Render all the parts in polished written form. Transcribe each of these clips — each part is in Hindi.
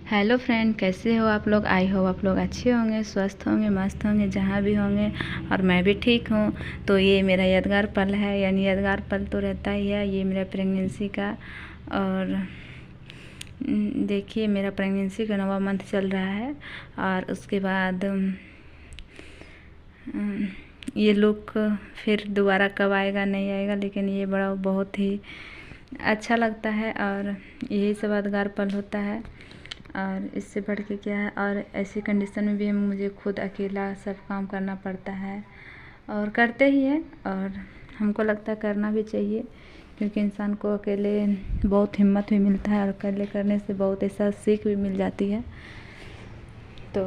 हेलो फ्रेंड, कैसे हो आप लोग। आई होप आप लोग अच्छे होंगे, स्वस्थ होंगे, मस्त होंगे, जहाँ भी होंगे। और मैं भी ठीक हूँ। तो ये मेरा यादगार पल है, यानी यादगार पल तो रहता ही है। ये मेरा प्रेगनेंसी का, और देखिए मेरा प्रेगनेंसी का 9वां मंथ चल रहा है। और उसके बाद ये लुक फिर दोबारा कब आएगा नहीं आएगा, लेकिन ये बड़ा बहुत ही अच्छा लगता है। और यही सब यादगार पल होता है, और इससे बढ़ के क्या है। और ऐसी कंडीशन में भी मुझे खुद अकेला सब काम करना पड़ता है, और करते ही हैं। और हमको लगता है करना भी चाहिए, क्योंकि इंसान को अकेले बहुत हिम्मत भी मिलता है, और अकेले करने से बहुत ऐसा सीख भी मिल जाती है। तो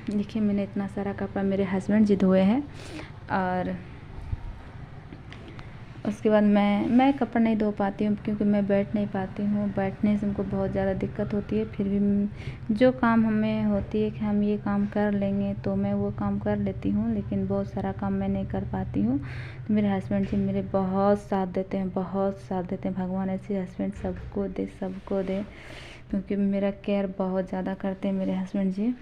देखिए मैंने इतना सारा कपड़ा मेरे हस्बैंड जी धोए हैं, और उसके बाद मैं कपड़ा नहीं धो पाती हूँ, क्योंकि मैं बैठ नहीं पाती हूँ। बैठने से हमको बहुत ज़्यादा दिक्कत होती है। फिर भी जो काम हमें होती है कि हम ये काम कर लेंगे, तो मैं वो काम कर लेती हूँ, लेकिन बहुत सारा काम मैं नहीं कर पाती हूँ। तो मेरे हस्बैंड जी मेरे बहुत साथ देते हैं, बहुत साथ देते हैं। भगवान ऐसे हस्बैंड सबको दे, क्योंकि मेरा केयर बहुत ज़्यादा करते हैं मेरे हस्बैंड जी।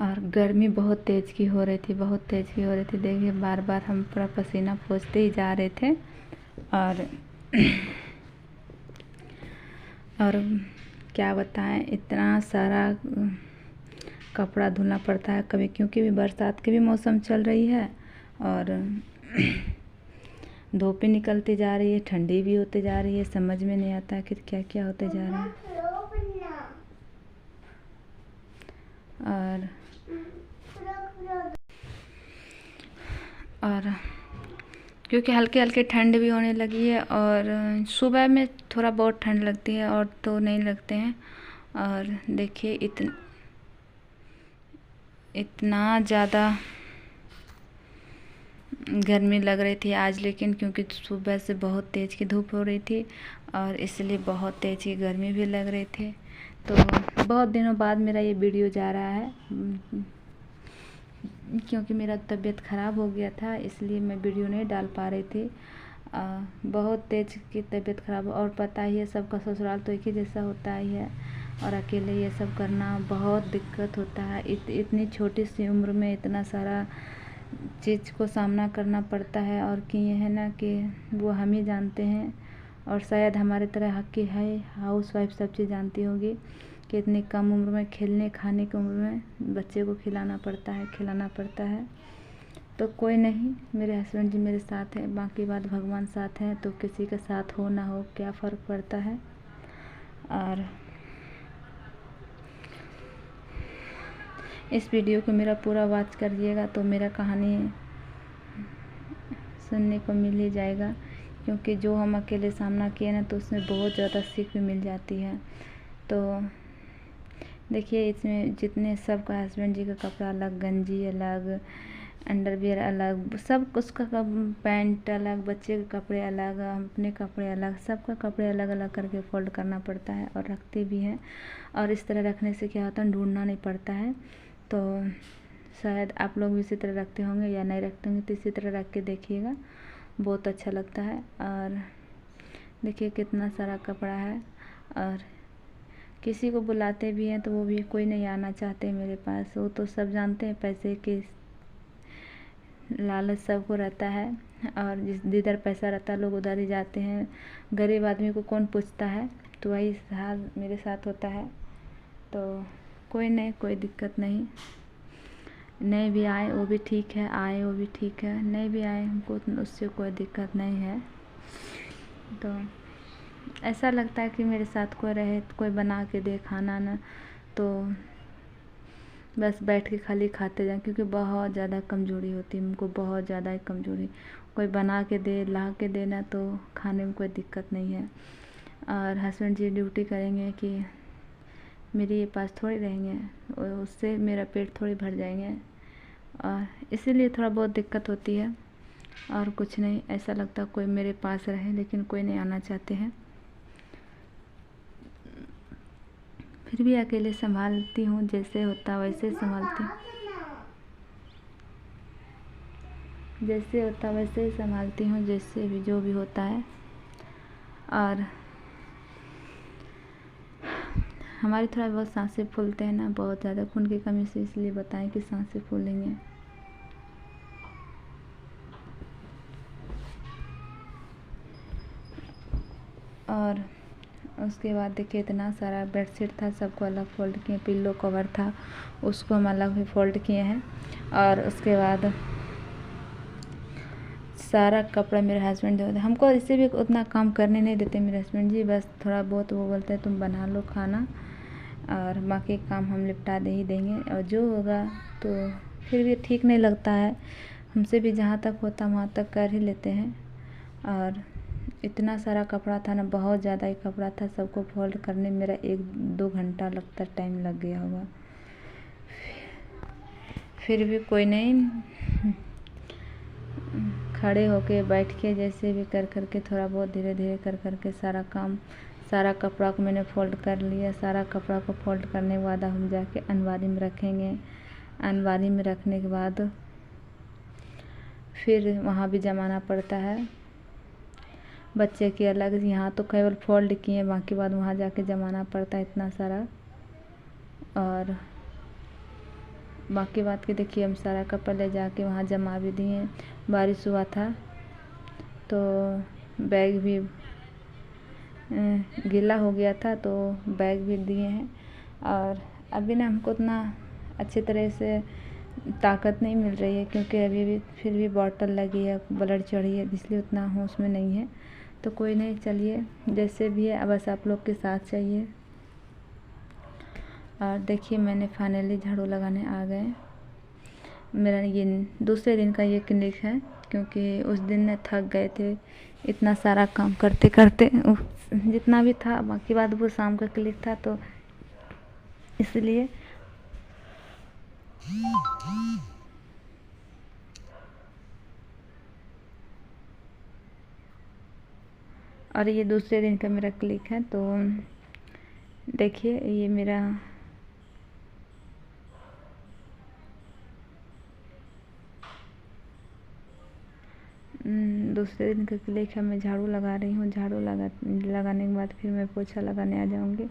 और गर्मी बहुत तेज़ की हो रही थी, बहुत तेज़ की हो रही थी। देखिए बार बार हम पूरा पसीना पोंछते ही जा रहे थे। और क्या बताएं, इतना सारा कपड़ा धुलना पड़ता है कभी, क्योंकि भी बरसात के भी मौसम चल रही है, और धूप भी निकलती जा रही है, ठंडी भी होते जा रही है। समझ में नहीं आता है कि क्या क्या होते जा रहा है। और क्योंकि हल्के हल्के ठंड भी होने लगी है, और सुबह में थोड़ा बहुत ठंड लगती है, और तो नहीं लगते हैं। और देखिए इतना ज़्यादा गर्मी लग रही थी आज, लेकिन क्योंकि सुबह से बहुत तेज़ की धूप हो रही थी, और इसलिए बहुत तेज़ की गर्मी भी लग रही थी। तो बहुत दिनों बाद मेरा ये वीडियो जा रहा है, क्योंकि मेरा तबीयत ख़राब हो गया था, इसलिए मैं वीडियो नहीं डाल पा रही थी। बहुत तेज़ की तबीयत ख़राब, और पता ही है सबका ससुराल तो एक ही जैसा होता ही है, और अकेले ये सब करना बहुत दिक्कत होता है। इतनी छोटी सी उम्र में इतना सारा चीज़ को सामना करना पड़ता है। और कि ये है ना कि वो हम ही जानते हैं, और शायद हमारे तरह हक की है हाउस वाइफ सब चीज़ जानती होगी, कि इतनी कम उम्र में खेलने खाने की उम्र में बच्चे को खिलाना पड़ता है। तो कोई नहीं, मेरे हस्बैंड जी मेरे साथ हैं, बाकी बात भगवान साथ हैं, तो किसी का साथ हो ना हो क्या फ़र्क पड़ता है। और इस वीडियो को मेरा पूरा वॉच करिएगा, तो मेरा कहानी सुनने को मिल ही जाएगा, क्योंकि जो हम अकेले सामना किए ना, तो उसमें बहुत ज़्यादा सीख भी मिल जाती है। तो देखिए इसमें जितने सबका हस्बैंड जी का कपड़ा अलग, गंजी अलग, अंडरवियर अलग, सब उसका पैंट अलग, बच्चे के कपड़े अलग, अपने कपड़े अलग, सबका कपड़े अलग अलग करके फोल्ड करना पड़ता है, और रखते भी हैं। और इस तरह रखने से क्या होता है, ढूंढना नहीं पड़ता है। तो शायद आप लोग भी इसी तरह रखते होंगे, या नहीं रखते होंगे, तो इसी तरह रख के देखिएगा, बहुत अच्छा लगता है। और देखिए कितना सारा कपड़ा है, और किसी को बुलाते भी हैं तो वो भी कोई नहीं आना चाहते मेरे पास। वो तो सब जानते हैं पैसे की लालच सबको रहता है, और जिधर पैसा रहता है लोग उधर ही जाते हैं। गरीब आदमी को कौन पूछता है। तो वही हाल मेरे साथ होता है। तो कोई नहीं, कोई दिक्कत नहीं। नहीं भी आए वो भी ठीक है, आए वो भी ठीक है, नहीं भी आए हमको उससे कोई दिक्कत नहीं है। तो ऐसा लगता है कि मेरे साथ कोई रहे, कोई बना के दे खाना ना, तो बस बैठ के खाली खाते जाएं, क्योंकि बहुत ज़्यादा कमज़ोरी होती है हमको, बहुत ज़्यादा ही कमज़ोरी। कोई बना के दे, ला के देना, तो खाने में कोई दिक्कत नहीं है। और हस्बैंड जी ड्यूटी करेंगे कि मेरे ये पास थोड़ी रहेंगे, उससे मेरा पेट थोड़ी भर जाएंगे, और इसीलिए थोड़ा बहुत दिक्कत होती है। और कुछ नहीं, ऐसा लगता कोई मेरे पास रहे, लेकिन कोई नहीं आना चाहते हैं। फिर भी अकेले संभालती हूँ, जैसे होता वैसे संभालती हूँ, जैसे होता वैसे ही संभालती हूँ, जैसे भी जो भी होता है। और हमारी थोड़ा बहुत सांसें फूलते हैं ना, बहुत ज़्यादा खून की कमी से, इसलिए बताएं कि सांसें फूलेंगे। और उसके बाद देखिए इतना सारा बेडशीट था, सबको अलग फोल्ड किए, पिल्लो कवर था उसको हम अलग भी फोल्ड किए हैं। और उसके बाद सारा कपड़ा मेरे हस्बैंड जो हमको इससे भी उतना काम करने नहीं देते मेरे हस्बैंड जी, बस थोड़ा बहुत वो बोलते हैं तुम बना लो खाना और बाकी काम हम निपटा दे ही देंगे। और जो होगा तो फिर भी ठीक नहीं लगता है, हमसे भी जहाँ तक होता वहाँ तक कर ही लेते हैं। और इतना सारा कपड़ा था ना, बहुत ज़्यादा ही कपड़ा था, सबको फोल्ड करने में मेरा 1-2 घंटा लगता टाइम लग गया होगा। फिर भी कोई नहीं, खड़े होके बैठ के जैसे भी कर करके थोड़ा बहुत धीरे धीरे कर करके सारा कपड़ा को मैंने फोल्ड कर लिया। सारा कपड़ा को फोल्ड करने के बाद हम जाके अलमारी में रखेंगे। अलमारी में रखने के बाद फिर वहाँ भी जमाना पड़ता है, बच्चे की अलग, यहाँ तो केवल फोल्ड किए, बाकी बाद वहाँ जाके जमाना पड़ता है इतना सारा। और बाकी बात की देखिए, हम सारा कपड़ा ले जाके वहाँ जमा भी दिए। बारिश हुआ था तो बैग भी गीला हो गया था, तो बैग भी दिए हैं। और अभी ना हमको उतना अच्छी तरह से ताकत नहीं मिल रही है, क्योंकि अभी भी फिर भी बॉटल लगी है, ब्लड चढ़ी है, इसलिए उतना होश में नहीं है। तो कोई नहीं, चलिए जैसे भी है, बस आप लोग के साथ चाहिए। और देखिए मैंने फाइनली झाड़ू लगाने आ गए। मेरा ये दूसरे दिन का ये क्लिक है, क्योंकि उस दिन न थक गए थे इतना सारा काम करते करते, जितना भी था। बाकी बात वो शाम का क्लिक था, तो इसलिए और ये दूसरे दिन का मेरा क्लिक है। तो देखिए ये मेरा दूसरे दिन का क्लिक है। मैं झाड़ू लगा रही हूँ, झाड़ू लगाने के बाद फिर मैं पोछा लगाने आ जाऊँगी।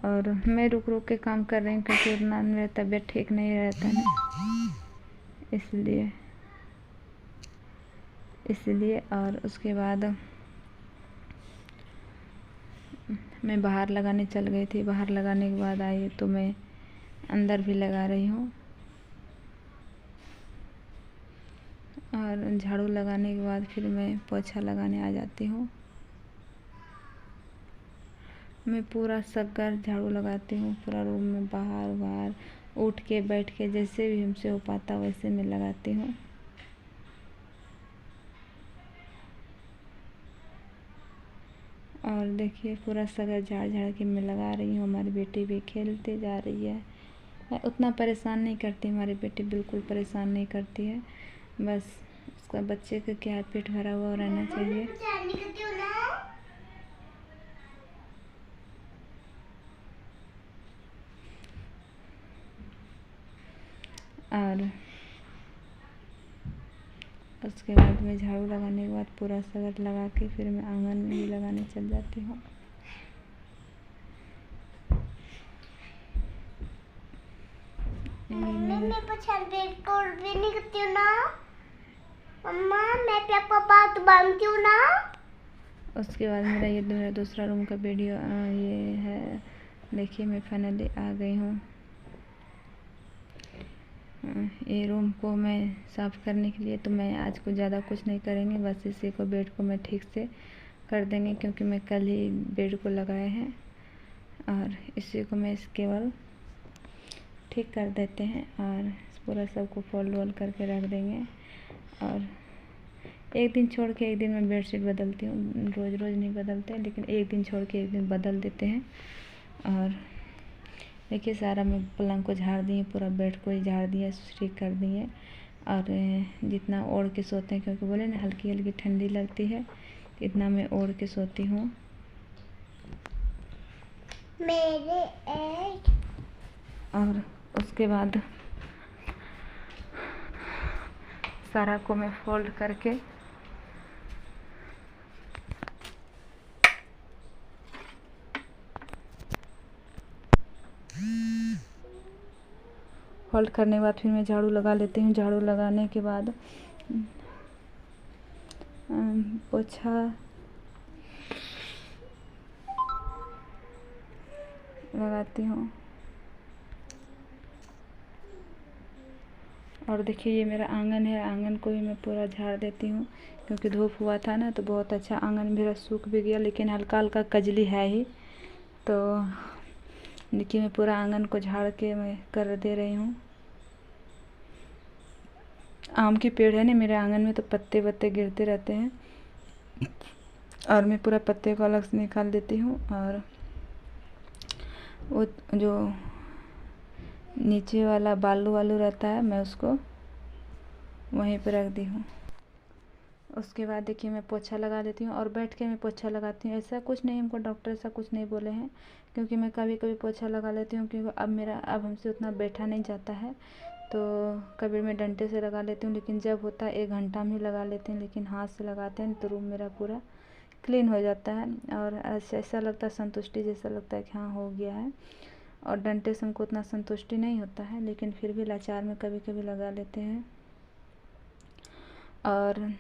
और मैं रुक रुक के काम कर रही हूँ, क्योंकि उतना मेरा तबीयत ठीक नहीं रहता है, इसलिए। और उसके बाद मैं बाहर लगाने चल गई थी, बाहर लगाने के बाद आई तो मैं अंदर भी लगा रही हूँ। और झाड़ू लगाने के बाद फिर मैं पोछा लगाने आ जाती हूँ। मैं पूरा सग्गर झाड़ू लगाती हूँ, पूरा रूम में, बाहर उठ के बैठ के जैसे भी हमसे हो पाता वैसे मैं लगाती हूँ। और देखिए पूरा सगर झाड़ झाड़ के मैं लगा रही हूँ। हमारी बेटी भी खेलते जा रही है, उतना परेशान नहीं करती हमारी बेटी, बिल्कुल परेशान नहीं करती है। बस उसका बच्चे का क्या पेट भरा हुआ रहना चाहिए। और उसके बाद मैं झाड़ू लगाने के बाद पूरा सगर लगा के फिर मैं आंगन में भी लगाने चल जाती हूँ। उसके बाद मेरा ये मेरा दूसरा रूम का वीडियो ये है। देखिए मैं फाइनली आ गई हूँ। ये रूम को मैं साफ़ करने के लिए, तो मैं आज को ज़्यादा कुछ नहीं करेंगे, बस इसी को, बेड को मैं ठीक से कर देंगे, क्योंकि मैं कल ही बेड को लगाए हैं। और इसी को मैं केवल ठीक कर देते हैं और पूरा सबको फोल्ड वोल्ड करके रख देंगे। और एक दिन छोड़ के एक दिन मैं बेडशीट बदलती हूँ, रोज़ रोज़ नहीं बदलते, लेकिन एक दिन छोड़ के एक दिन बदल देते हैं। और देखिए सारा मैं पलंग को झाड़ दिए, पूरा बेड को ही झाड़ दिया, ठीक कर दिए। और जितना ओढ़ के सोते हैं, क्योंकि बोले ना हल्की हल्की ठंडी लगती है, इतना मैं ओढ़ के सोती हूँ। और उसके बाद सारा को मैं फोल्ड करके फोल्ड करने के बाद फिर मैं झाड़ू लगा लेती हूँ। झाड़ू लगाने के बाद पोछा लगाती हूँ। और देखिए ये मेरा आंगन है, आंगन को भी मैं पूरा झाड़ देती हूँ, क्योंकि धूप हुआ था ना तो बहुत अच्छा आंगन मेरा सूख भी गया, लेकिन हल्का हल्का कजली है ही। तो देखिए मैं पूरा आंगन को झाड़ के मैं कर दे रही हूँ। आम के पेड़ है ना मेरे आंगन में, तो पत्ते वत्ते गिरते रहते हैं और मैं पूरा पत्ते को अलग से निकाल देती हूँ। और वो जो नीचे वाला बालू वालू रहता है मैं उसको वहीं पर रख दी हूँ। उसके बाद देखिए मैं पोछा लगा लेती हूँ, और बैठ के मैं पोछा लगाती हूँ। ऐसा कुछ नहीं, हमको डॉक्टर ऐसा कुछ नहीं बोले हैं, क्योंकि मैं कभी कभी पोछा लगा लेती हूँ, क्योंकि अब हमसे उतना बैठा नहीं जाता है। तो कभी मैं डंडे से लगा लेती हूँ, लेकिन जब होता है 1 घंटा में लगा लेते हैं, लेकिन हाथ से लगाते हैं तो रूम मेरा पूरा क्लीन हो जाता है। और ऐसा लगता है संतुष्टि जैसा लगता है कि हाँ हो गया है। और डंडे से हमको उतना संतुष्टि नहीं होता है, लेकिन फिर भी लाचार में कभी कभी लगा लेते हैं। और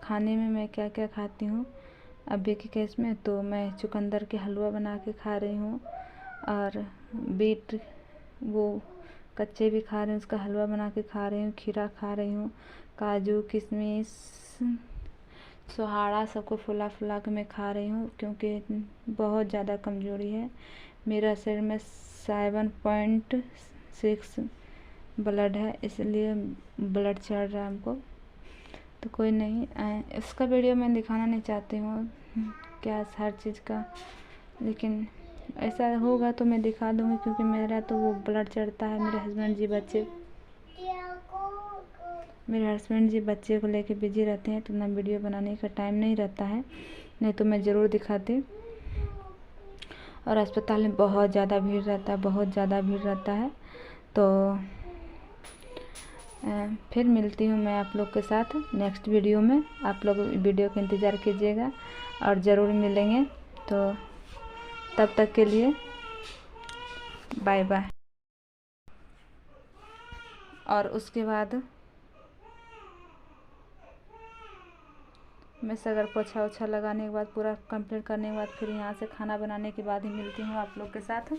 खाने में मैं क्या क्या खाती हूँ अभी के केस में, तो मैं चुकंदर के हलवा बना के खा रही हूँ, और बीट वो कच्चे भी खा रही हूँ, उसका हलवा बना के खा रही हूँ, खीरा खा रही हूँ, काजू किशमिश सोहाड़ा सबको फुला फुला के मैं खा रही हूँ, क्योंकि बहुत ज़्यादा कमज़ोरी है मेरा शरीर में। 7.6 ब्लड है, इसलिए ब्लड चढ़ रहा है हमको। तो कोई नहीं, इसका वीडियो मैं दिखाना नहीं चाहती हूँ क्या हर चीज़ का, लेकिन ऐसा होगा तो मैं दिखा दूँगी, क्योंकि मेरा तो वो ब्लड चढ़ता है। मेरे हस्बैंड जी बच्चे को लेके बिजी रहते हैं, तो ना वीडियो बनाने का टाइम नहीं रहता है, नहीं तो मैं ज़रूर दिखाती। और अस्पताल में बहुत ज़्यादा भीड़ रहता है, बहुत ज़्यादा भीड़ रहता है। तो फिर मिलती हूँ मैं आप लोग के साथ नेक्स्ट वीडियो में। आप लोग वीडियो का इंतज़ार कीजिएगा और ज़रूर मिलेंगे। तो तब तक के लिए बाय बाय। और उसके बाद मैं सगर पोछा ओछा लगाने के बाद पूरा कंप्लीट करने के बाद फिर यहाँ से खाना बनाने के बाद ही मिलती हूँ आप लोग के साथ।